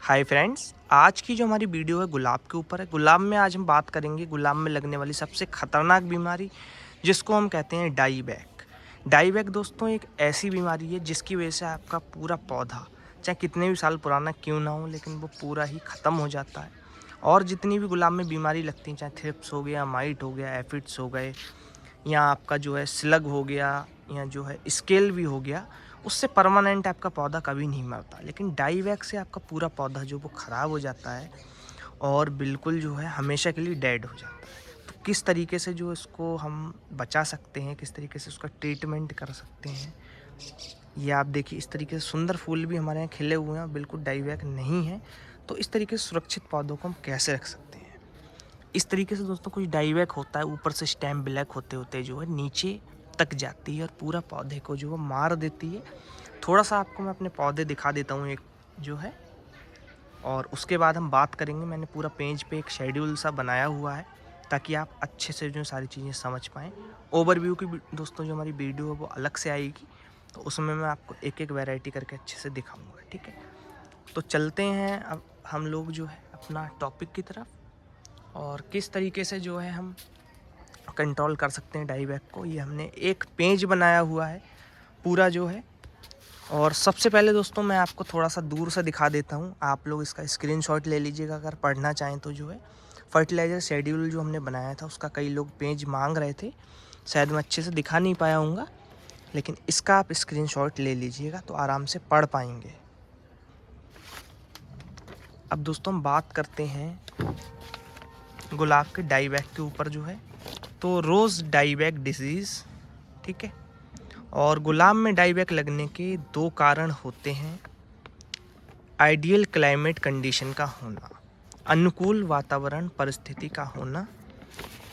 Hi friends, आज की जो हमारी वीडियो है गुलाब के ऊपर है। गुलाब में आज हम बात करेंगे गुलाब में लगने वाली सबसे खतरनाक बीमारी जिसको हम कहते हैं डाईबैक। डाईबैक दोस्तों एक ऐसी बीमारी है जिसकी वजह से आपका पूरा पौधा चाहे कितने भी साल पुराना क्यों ना हो, लेकिन वो पूरा ही ख़त्म हो जाता है। और जितनी भी गुलाब में बीमारी लगती हैं, चाहे थ्रिप्स हो गया, माइट हो गया, एफिड्स हो गए, या आपका जो है स्लग हो गया, या जो है स्केल भी हो गया, उससे परमानेंट आपका पौधा कभी नहीं मरता। लेकिन डाईबैक से आपका पूरा पौधा जो वो ख़राब हो जाता है और बिल्कुल जो है हमेशा के लिए डेड हो जाता है। तो किस तरीके से जो इसको हम बचा सकते हैं, किस तरीके से उसका ट्रीटमेंट कर सकते हैं, ये आप देखिए। इस तरीके से सुंदर फूल भी हमारे यहाँ खिले हुए हैं, बिल्कुल डाईबैक नहीं है। तो इस तरीके से सुरक्षित पौधों को हम कैसे रख सकते हैं। इस तरीके से दोस्तों कुछ डाईबैक होता है, ऊपर से स्टेम ब्लैक होते होते जो है नीचे तक जाती है और पूरा पौधे को जो है मार देती है। थोड़ा सा आपको मैं अपने पौधे दिखा देता हूँ एक जो है, और उसके बाद हम बात करेंगे। मैंने पूरा पेज पे एक शेड्यूल सा बनाया हुआ है ताकि आप अच्छे से जो सारी चीज़ें समझ पाएँ। ओवरव्यू की दोस्तों जो हमारी वीडियो है वो अलग से आएगी, तो उसमें मैं आपको एक एक वैरायटी करके अच्छे से दिखाऊँगा, ठीक है। तो चलते हैं अब हम लोग जो है अपना टॉपिक की तरफ, और किस तरीके से जो है हम कंट्रोल कर सकते हैं डाईबैक को। ये हमने एक पेज बनाया हुआ है पूरा जो है। और सबसे पहले दोस्तों मैं आपको थोड़ा सा दूर से दिखा देता हूँ, आप लोग इसका स्क्रीनशॉट ले लीजिएगा अगर पढ़ना चाहें तो। जो है फर्टिलाइज़र शेड्यूल जो हमने बनाया था उसका कई लोग पेज मांग रहे थे, शायद मैं अच्छे से दिखा नहीं पाया हूँगा, लेकिन इसका आप स्क्रीनशॉट ले लीजिएगा तो आराम से पढ़ पाएंगे। अब दोस्तों हम बात करते हैं गुलाब के डाईबैक के ऊपर जो है, तो रोज़ डाईबैक डिजीज़, ठीक है। और गुलाब में डाईबैक लगने के दो कारण होते हैं। आइडियल क्लाइमेट कंडीशन का होना, अनुकूल वातावरण परिस्थिति का होना,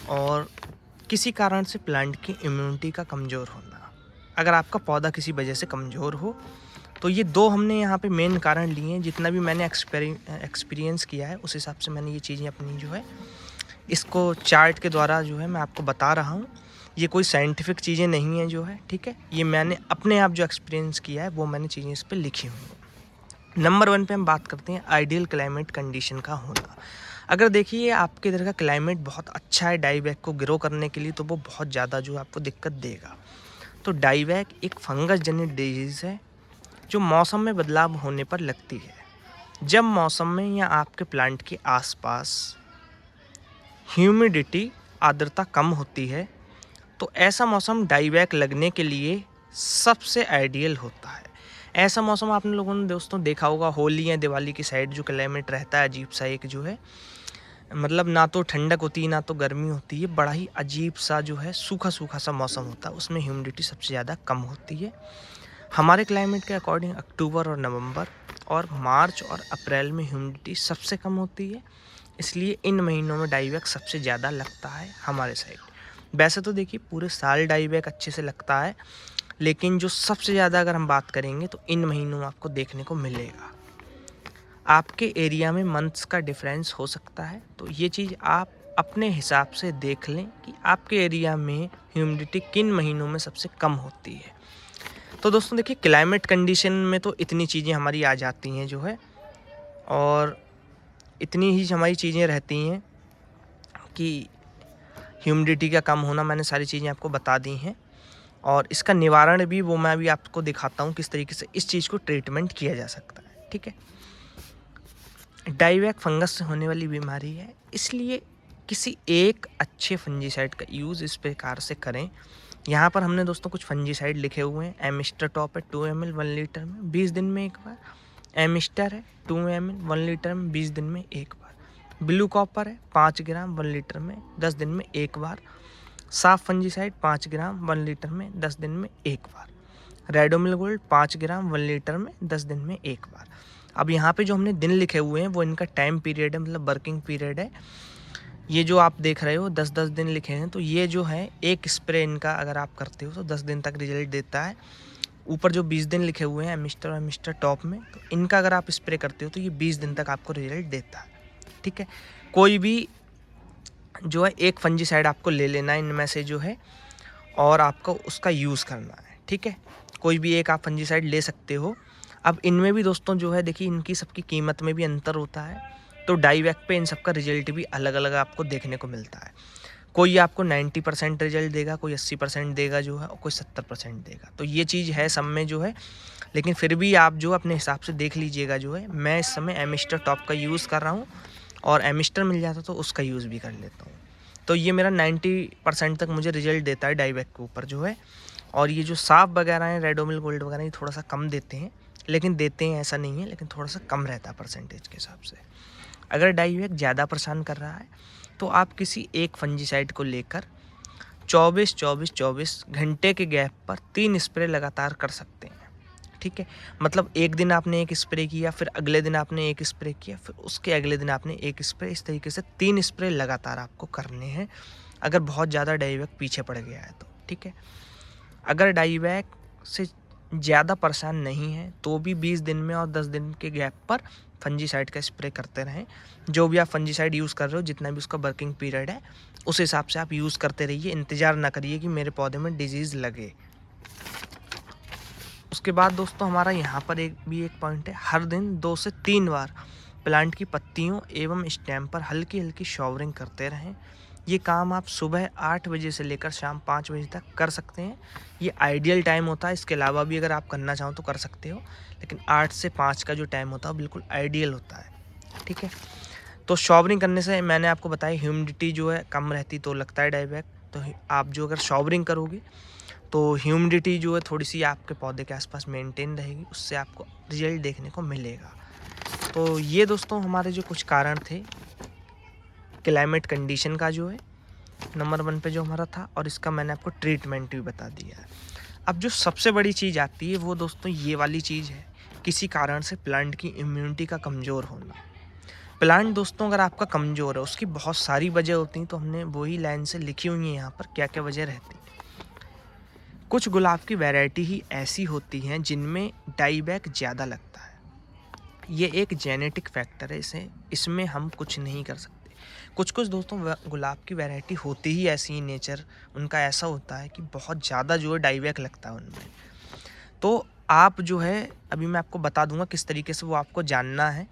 और किसी कारण से प्लांट की इम्यूनिटी का कमज़ोर होना। अगर आपका पौधा किसी वजह से कमज़ोर हो तो ये दो हमने यहाँ पे मेन कारण लिए हैं। जितना भी मैंने एक्सपीरियंस किया है उस हिसाब से मैंने ये चीज़ें अपनी जो है इसको चार्ट के द्वारा जो है मैं आपको बता रहा हूँ। ये कोई साइंटिफिक चीज़ें नहीं है जो है, ठीक है। ये मैंने अपने आप जो एक्सपीरियंस किया है वो मैंने चीज़ें इस पर लिखी हुई हैं। नंबर 1 पे हम बात करते हैं आइडियल क्लाइमेट कंडीशन का होना। अगर देखिए आपके इधर का क्लाइमेट बहुत अच्छा है डाईबैक को ग्रो करने के लिए, तो वो बहुत ज़्यादा जो आपको दिक्कत देगा। तो डाईबैक एक फंगस जनित डिजीज़ है जो मौसम में बदलाव होने पर लगती है। जब मौसम में या आपके प्लांट के आसपास ह्यूमिडिटी आर्द्रता कम होती है तो ऐसा मौसम डाईबैक लगने के लिए सबसे आइडियल होता है। ऐसा मौसम आपने लोगों ने दोस्तों देखा होगा होली या दिवाली की साइड जो क्लाइमेट रहता है अजीब सा एक जो है, मतलब ना तो ठंडक होती है ना तो गर्मी होती है, बड़ा ही अजीब सा जो है सूखा सूखा सा मौसम होता है। उसमें ह्यूमिडिटी सबसे ज़्यादा कम होती है। हमारे क्लाइमेट के अकॉर्डिंग अक्टूबर और नवंबर और मार्च और अप्रैल में ह्यूमिडिटी सबसे कम होती है, इसलिए इन महीनों में डाईबैक सबसे ज़्यादा लगता है हमारे साइड। वैसे तो देखिए पूरे साल डाईबैक अच्छे से लगता है, लेकिन जो सबसे ज़्यादा अगर हम बात करेंगे तो इन महीनों में आपको देखने को मिलेगा। आपके एरिया में मंथ्स का डिफरेंस हो सकता है, तो ये चीज़ आप अपने हिसाब से देख लें कि आपके एरिया में ह्यूमिडिटी किन महीनों में सबसे कम होती है। तो दोस्तों देखिए क्लाइमेट कंडीशन में तो इतनी चीज़ें हमारी आ जाती हैं जो है, और इतनी ही हमारी चीज़ें रहती हैं कि ह्यूमिडिटी का कम होना, मैंने सारी चीज़ें आपको बता दी हैं। और इसका निवारण भी वो मैं अभी आपको दिखाता हूँ किस तरीके से इस चीज़ को ट्रीटमेंट किया जा सकता है, ठीक है। डाईबैक फंगस से होने वाली बीमारी है, इसलिए किसी एक अच्छे फंजीसाइड का यूज़ इस प्रकार से करें। यहाँ पर हमने दोस्तों कुछ फंजीसाइड लिखे हुए हैं। एमिस्टर टॉप है 2 ml 1 लीटर में 20 दिन में एक बार। एमिस्टर है 2 ml 1 लीटर में 20 दिन में एक बार। ब्लू कॉपर है 5 ग्राम 1 लीटर में 10 दिन में एक बार। साफ फंजीसाइड 5 ग्राम 1 लीटर में 10 दिन में एक बार। रेडोमिल गोल्ड 5 ग्राम 1 लीटर में 10 दिन में एक बार। अब यहाँ पे जो हमने दिन लिखे हुए हैं वो इनका टाइम पीरियड है, मतलब वर्किंग पीरियड है। ये जो आप देख रहे हो 10-10 दिन लिखे हैं, तो ये जो है एक स्प्रे इनका अगर आप करते हो तो 10 दिन तक रिजल्ट देता है। ऊपर जो 20 दिन लिखे हुए हैं मिस्टर और मिस्टर टॉप में, तो इनका अगर आप स्प्रे करते हो तो ये 20 दिन तक आपको रिजल्ट देता है, ठीक है। कोई भी जो है एक फंजीसाइड आपको ले लेना है इनमें से जो है, और आपको उसका यूज़ करना है, ठीक है। कोई भी एक आप फंजीसाइड ले सकते हो। अब इनमें भी दोस्तों जो है देखिए इनकी सबकी कीमत में भी अंतर होता है, तो डाईवैक पे इन सबका रिजल्ट भी अलग अलग आपको देखने को मिलता है। कोई आपको 90% रिजल्ट देगा, कोई 80% देगा जो है, और कोई 70% देगा। तो ये चीज़ है सब में जो है, लेकिन फिर भी आप जो अपने हिसाब से देख लीजिएगा जो है। मैं इस समय एमिस्टर टॉप का यूज़ कर रहा हूँ, और एमिस्टर मिल जाता तो उसका यूज़ भी कर लेता हूँ। तो ये मेरा 90% तक मुझे रिजल्ट देता है डाईवैक के ऊपर जो है। और ये जो साफ वगैरह हैं, रेडोमिल गोल्ड वगैरह, ये थोड़ा सा कम देते हैं, लेकिन देते हैं ऐसा नहीं है, लेकिन थोड़ा सा कम रहता है परसेंटेज के हिसाब से। अगर डाईवैक ज़्यादा परेशान कर रहा है तो आप किसी एक फंजीसाइड को लेकर 24-24-24 घंटे के गैप पर 3 स्प्रे लगातार कर सकते हैं। ठीक है, मतलब एक दिन आपने एक स्प्रे किया, फिर अगले दिन आपने एक स्प्रे किया, फिर उसके अगले दिन आपने एक स्प्रे, इस तरीके से 3 स्प्रे लगातार आपको करने हैं अगर बहुत ज़्यादा डाईवैक पीछे पड़ गया है तो। ठीक है, अगर डाईवैक से ज़्यादा परेशान नहीं है तो भी 20 दिन में और 10 दिन के गैप पर फंजीसाइड का स्प्रे करते रहें। जो भी आप फंजीसाइड यूज़ कर रहे हो, जितना भी उसका वर्किंग पीरियड है, उस हिसाब से आप यूज़ करते रहिए। इंतज़ार ना करिए कि मेरे पौधे में डिजीज़ लगे। उसके बाद दोस्तों हमारा यहाँ पर एक पॉइंट है, हर दिन 2 से 3 बार प्लांट की पत्तियों एवं स्टेम पर हल्की हल्की शॉवरिंग करते रहें। ये काम आप सुबह 8 बजे से लेकर शाम 5 बजे तक कर सकते हैं। ये आइडियल टाइम होता है, इसके अलावा भी अगर आप करना चाहो तो कर सकते हो, लेकिन 8 से 5 का जो टाइम होता है बिल्कुल आइडियल होता है। ठीक है, तो शॉवरिंग करने से मैंने आपको बताया ह्यूमिडिटी जो है कम रहती तो लगता है डाईवैक। तो आप जो अगर शॉवरिंग करोगे तो ह्यूमिडिटी जो है थोड़ी सी आपके पौधे के आसपास मेंटेन रहेगी, उससे आपको रिजल्ट देखने को मिलेगा। तो ये दोस्तों हमारे जो कुछ कारण थे क्लाइमेट कंडीशन का जो है नंबर 1 पे जो हमारा था, और इसका मैंने आपको ट्रीटमेंट भी बता दिया है। अब जो सबसे बड़ी चीज़ आती है वो दोस्तों ये वाली चीज़ है, किसी कारण से प्लांट की इम्यूनिटी का कमज़ोर होना। प्लांट दोस्तों अगर आपका कमज़ोर है, उसकी बहुत सारी वजह होती हैं, तो हमने वही लाइन से लिखी हुई है यहाँ पर क्या क्या वजह रहती है। कुछ गुलाब की वैरायटी ही ऐसी होती हैं जिनमें डाईवैक ज़्यादा लगता है। ये एक जेनेटिक फैक्टर है, इसमें हम कुछ नहीं कर सकते। कुछ कुछ दोस्तों गुलाब की वैरायटी होती ही ऐसी ही, नेचर उनका ऐसा होता है कि बहुत ज़्यादा जो है डाईवैक लगता है उनमें। तो आप जो है अभी मैं आपको बता दूंगा किस तरीके से वो आपको जानना है।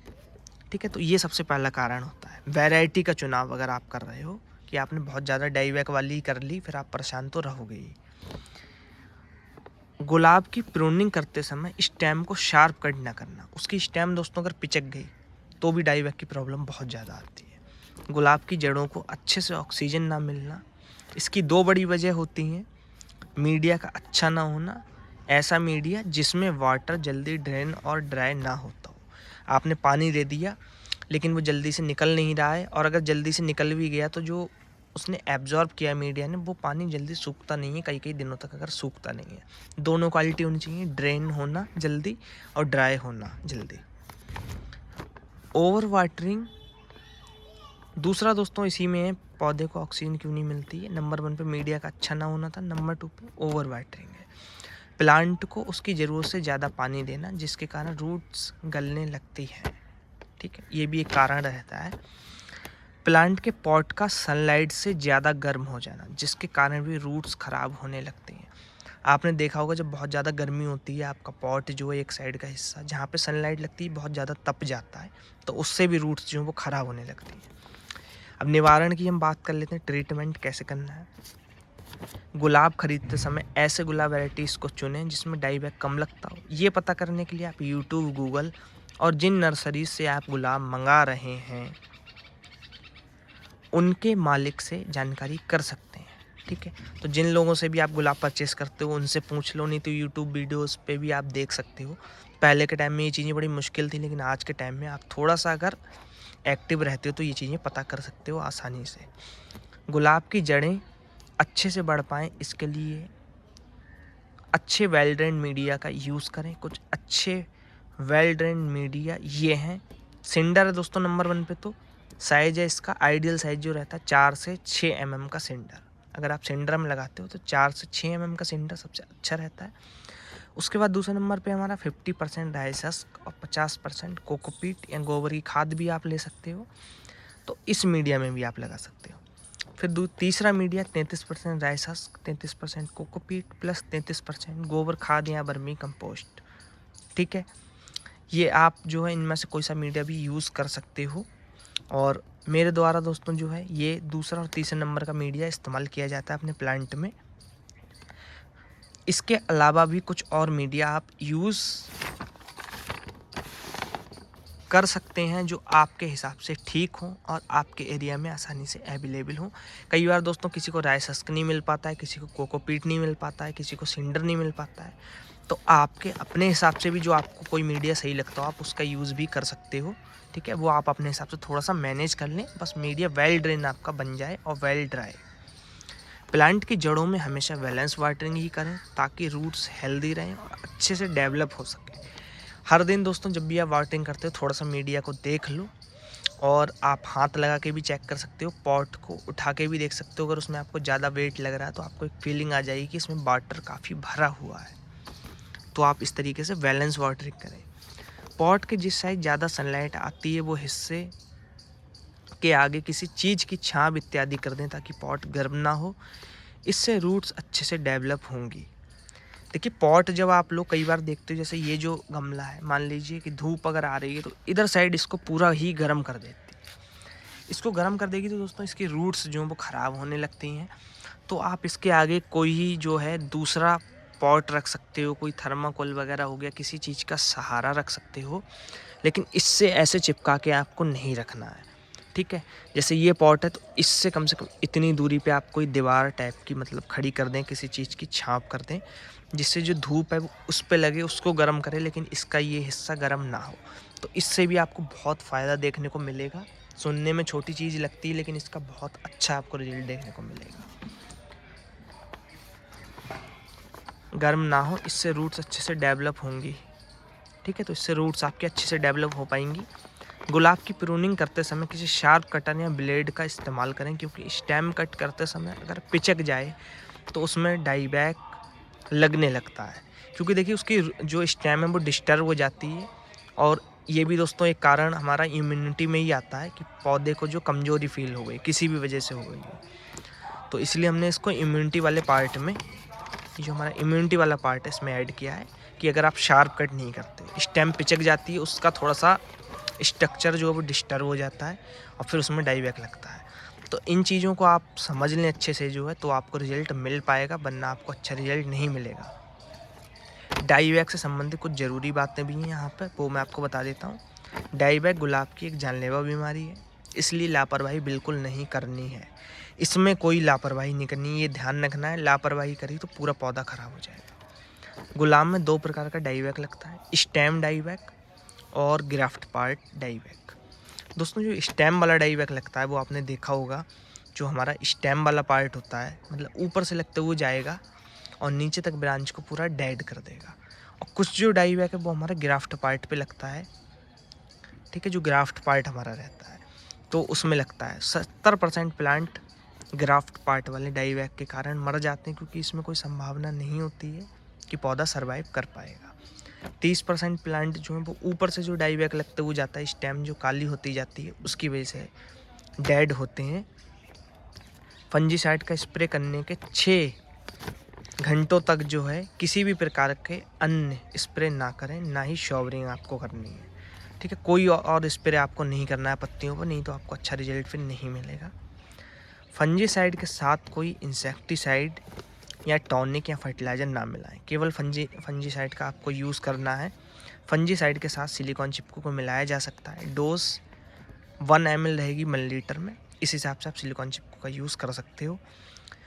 ठीक है, तो ये सबसे पहला कारण होता है वैरायटी का चुनाव। अगर आप कर रहे हो कि आपने बहुत ज़्यादा डाईवैक वाली कर ली, फिर आप परेशान तो रहोगे ही। गुलाब की प्रूनिंग करते समय स्टेम को शार्प कट ना करना। उसकी स्टेम दोस्तों अगर पिचक गई तो भी डाईवैक की प्रॉब्लम बहुत ज़्यादा आती है। गुलाब की जड़ों को अच्छे से ऑक्सीजन ना मिलना, इसकी 2 बड़ी वजह होती हैं। मीडिया का अच्छा ना होना, ऐसा मीडिया जिसमें वाटर जल्दी ड्रेन और ड्राई ना होता हो। आपने पानी दे दिया लेकिन वो जल्दी से निकल नहीं रहा है, और अगर जल्दी से निकल भी गया तो जो उसने एब्जॉर्ब किया मीडिया ने, वो पानी जल्दी सूखता नहीं है, कई कई दिनों तक अगर सूखता नहीं है। दोनों क्वालिटी होनी चाहिए, ड्रेन होना जल्दी और ड्राई होना जल्दी। ओवर वाटरिंग दूसरा दोस्तों इसी में है, पौधे को ऑक्सीजन क्यों नहीं मिलती है। नंबर 1 पे मीडिया का अच्छा ना होना था, नंबर 2 पे ओवर वाटरिंग है। प्लांट को उसकी ज़रूरत से ज़्यादा पानी देना, जिसके कारण रूट्स गलने लगती है। ठीक है, ये भी एक कारण रहता है। प्लांट के पॉट का सनलाइट से ज़्यादा गर्म हो जाना, जिसके कारण भी रूट्स ख़राब होने लगते हैं। आपने देखा होगा जब बहुत ज़्यादा गर्मी होती है, आपका पॉट जो है एक साइड का हिस्सा जहाँ पे सनलाइट लगती है बहुत ज़्यादा तप जाता है, तो उससे भी रूट्स जो है वो ख़राब होने लगती हैं। अब निवारण की हम बात कर लेते हैं, ट्रीटमेंट कैसे करना है। गुलाब खरीदते समय ऐसे गुलाब वैराइटीज़ को चुनें जिसमें डाईवैक कम लगता हो। ये पता करने के लिए आप यूट्यूब, गूगल और जिन नर्सरीज से आप गुलाब मंगा रहे हैं उनके मालिक से जानकारी कर सकते हैं। ठीक है, तो जिन लोगों से भी आप गुलाब परचेस करते हो उनसे पूछ लो, नहीं तो यूट्यूब वीडियोस पे भी आप देख सकते हो। पहले के टाइम में ये चीज़ें बड़ी मुश्किल थी, लेकिन आज के टाइम में आप थोड़ा सा अगर एक्टिव रहते हो तो ये चीज़ें पता कर सकते हो आसानी से। गुलाब की जड़ें अच्छे से बढ़ पाएँ, इसके लिए अच्छे वेल ड्रेन्ड मीडिया का यूज़ करें। कुछ अच्छे वेल ड्रेन्ड मीडिया ये हैं। सिंडर है दोस्तों नंबर 1 पे, तो साइज़ है इसका आइडियल साइज़ जो रहता है 4 से 6 mm का सिंडर। अगर आप सिंडर में लगाते हो तो 4 से 6 mm का सिंडर सबसे अच्छा रहता है। उसके बाद दूसरे नंबर पे हमारा 50% डाइसस्क और 50% कोकोपीट या गोबर की खाद भी आप ले सकते हो, तो इस मीडिया में भी आप लगा सकते हो। फिर तीसरा मीडिया 33% डाइसस्क, 33% कोकोपीट प्लस 33% गोबर खाद या वर्मी कंपोस्ट। ठीक है, ये आप जो है इनमें से कोई सा मीडिया भी यूज़ कर सकते हो। और मेरे द्वारा दोस्तों जो है ये दूसरा और तीसरे नंबर का मीडिया इस्तेमाल किया जाता है अपने प्लांट में। इसके अलावा भी कुछ और मीडिया आप यूज़ कर सकते हैं जो आपके हिसाब से ठीक हो और आपके एरिया में आसानी से अवेलेबल हो। कई बार दोस्तों किसी को राइस हस्क नहीं मिल पाता है, किसी को कोकोपीट नहीं मिल पाता है, किसी को सिंडर नहीं मिल पाता है। तो आपके अपने हिसाब से भी जो आपको कोई मीडिया सही लगता हो आप उसका यूज़ भी कर सकते हो। ठीक है, वो आप अपने हिसाब से थोड़ा सा मैनेज कर लें, बस मीडिया वेल ड्रेन आपका बन जाए और वेल ड्राई। प्लांट की जड़ों में हमेशा बैलेंस वाटरिंग ही करें ताकि रूट्स हेल्दी रहें और अच्छे से डेवलप हो सके। हर दिन दोस्तों जब भी आप वाटरिंग करते हो थोड़ा सा मीडिया को देख लो, और आप हाथ लगा के भी चेक कर सकते हो, पॉट को उठा के भी देख सकते हो। अगर उसमें आपको ज़्यादा वेट लग रहा है तो आपको एक फीलिंग आ जाएगी कि इसमें वाटर काफ़ी भरा हुआ है, तो आप इस तरीके से बैलेंस वाटरिंग करें। पॉट के जिस साइड ज़्यादा सनलाइट आती है वो हिस्से के आगे किसी चीज़ की छांव इत्यादि कर दें ताकि पॉट गर्म ना हो, इससे रूट्स अच्छे से डेवलप होंगी। देखिए पॉट जब आप लोग कई बार देखते हो, जैसे ये जो गमला है, मान लीजिए कि धूप अगर आ रही है तो इधर साइड इसको पूरा ही गर्म कर देती है। इसको गर्म कर देगी तो दोस्तों इसकी रूट्स जो हैं वो ख़राब होने लगती हैं। तो आप इसके आगे कोई जो है दूसरा पॉट रख सकते हो, कोई थर्माकोल वगैरह हो गया, किसी चीज़ का सहारा रख सकते हो, लेकिन इससे ऐसे चिपका के आपको नहीं रखना है। ठीक है, जैसे ये पॉट है तो इससे कम से कम इतनी दूरी पे आप कोई दीवार टाइप की मतलब खड़ी कर दें, किसी चीज़ की छाँव कर दें, जिससे जो धूप है वो उस पे लगे, उसको गर्म करे, लेकिन इसका ये हिस्सा गर्म ना हो। तो इससे भी आपको बहुत फ़ायदा देखने को मिलेगा। सुनने में छोटी चीज़ लगती है लेकिन इसका बहुत अच्छा आपको रिजल्ट देखने को मिलेगा। गर्म ना हो, इससे रूट्स अच्छे से डेवलप होंगी। ठीक है, तो इससे रूट्स आपके अच्छे से डेवलप हो पाएंगी। गुलाब की प्रूनिंग करते समय किसी शार्प कटर या ब्लेड का इस्तेमाल करें, क्योंकि स्टेम कट करते समय अगर पिचक जाए तो उसमें डाईबैक लगने लगता है, क्योंकि देखिए उसकी जो स्टेम है वो डिस्टर्ब हो जाती है। और ये भी दोस्तों एक कारण हमारा इम्यूनिटी में ही आता है कि पौधे को जो कमज़ोरी फील हो गई किसी भी वजह से हो गई है, तो इसलिए हमने इसको इम्यूनिटी वाले पार्ट में, जो हमारा इम्यूनिटी वाला पार्ट है इसमें ऐड किया है कि अगर आप शार्प कट नहीं करते, स्टेम पिचक जाती है, उसका थोड़ा सा स्ट्रक्चर जो है वो डिस्टर्ब हो जाता है और फिर उसमें डाईबैक लगता है। तो इन चीज़ों को आप समझ लें अच्छे से जो है, तो आपको रिजल्ट मिल पाएगा, वरना आपको अच्छा रिजल्ट नहीं मिलेगा। डाईबैक से संबंधित कुछ ज़रूरी बातें भी हैं यहाँ पर, वो मैं आपको बता देता हूँ। डाईबैक गुलाब की एक जानलेवा बीमारी है, इसलिए लापरवाही बिल्कुल नहीं करनी है। इसमें कोई लापरवाही नहीं करनी है, ये ध्यान रखना है। लापरवाही करी तो पूरा पौधा खराब हो जाएगा। गुलाब में 2 प्रकार का डाईबैक लगता है, स्टेम डाईबैक और ग्राफ्ट पार्ट डाईबैक। दोस्तों जो स्टेम वाला डाईबैक लगता है वो आपने देखा होगा, जो हमारा स्टेम वाला पार्ट होता है, मतलब ऊपर से लगते हुए जाएगा और नीचे तक ब्रांच को पूरा डेड कर देगा। और कुछ जो डाईबैक है वो हमारा ग्राफ्ट पार्ट पे लगता है। ठीक है, जो ग्राफ्ट पार्ट हमारा रहता है तो उसमें लगता है। 70% प्लांट ग्राफ्ट पार्ट वाले डाईबैक के कारण मर जाते हैं, क्योंकि इसमें कोई संभावना नहीं होती है कि पौधा सर्वाइव कर पाएगा। 30% प्लांट जो है वो ऊपर से जो डाईबैक लगते हुए जाता है, स्टेम जो काली होती जाती है उसकी वजह से डेड होते हैं। फंजीसाइड का स्प्रे करने के 6 घंटों तक जो है किसी भी प्रकार के अन्य स्प्रे ना करें, ना ही शॉवरिंग आपको करनी है। ठीक है, कोई और स्प्रे आपको नहीं करना है पत्तियों पर, नहीं तो आपको अच्छा रिजल्ट फिर नहीं मिलेगा। फंजीसाइड के साथ कोई इंसेक्टिसाइड या टॉनिक या फर्टिलाइज़र ना मिलाएं, केवल फंजीसाइड का आपको यूज़ करना है। फंजीसाइड के साथ सिलिकॉन चिपकू को मिलाया जा सकता है। डोज 1 ml रहेगी मिलीलीटर में, इस हिसाब से आप सिलिकॉन चिपकू का यूज़ कर सकते हो।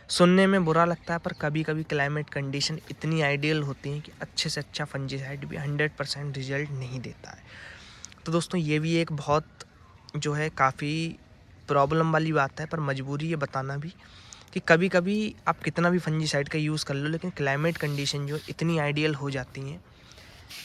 सुनने में बुरा लगता है पर कभी कभी क्लाइमेट कंडीशन इतनी आइडियल होती हैं कि अच्छे से अच्छा फंजीसाइड भी 100% रिजल्ट नहीं देता है। तो दोस्तों ये भी एक बहुत जो है काफ़ी प्रॉब्लम वाली बात है, पर मजबूरी है बताना भी कि कभी कभी आप कितना भी फंजीसाइड का यूज़ कर लो, लेकिन क्लाइमेट कंडीशन जो इतनी आइडियल हो जाती हैं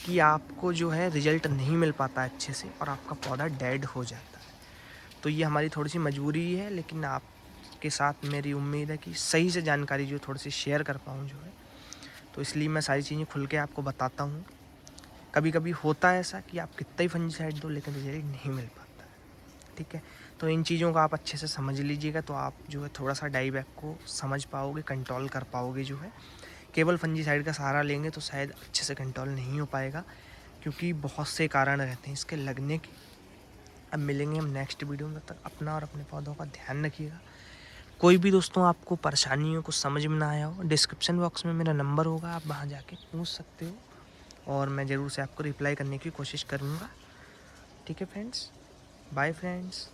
कि आपको जो है रिज़ल्ट नहीं मिल पाता अच्छे से और आपका पौधा डेड हो जाता है। तो ये हमारी थोड़ी सी मजबूरी है, लेकिन आपके साथ मेरी उम्मीद है कि सही से जानकारी जो थोड़ी सी शेयर कर पाऊँ जो है, तो इसलिए मैं सारी चीज़ें खुल के आपको बताता हूँ। कभी कभी होता है ऐसा कि आप कितना ही फंजीसाइड दो लेकिन रिजल्ट नहीं मिल पाता है। ठीक है, तो इन चीज़ों को आप अच्छे से समझ लीजिएगा, तो आप जो है थोड़ा सा डाईबैक को समझ पाओगे, कंट्रोल कर पाओगे। जो है केवल फंजीसाइड का सहारा लेंगे तो शायद अच्छे से कंट्रोल नहीं हो पाएगा। क्योंकि बहुत से कारण रहते हैं इसके लगने के। अब मिलेंगे हम नेक्स्ट वीडियो में, तब तक अपना और अपने पौधों का ध्यान रखिएगा। कोई भी दोस्तों आपको परेशानी हो, कुछ समझ में ना आया हो, डिस्क्रिप्शन बॉक्स में मेरा नंबर होगा, आप वहाँ जाके पूछ सकते हो और मैं ज़रूर से आपको रिप्लाई करने की कोशिश करूँगा। ठीक है फ्रेंड्स, बाय फ्रेंड्स।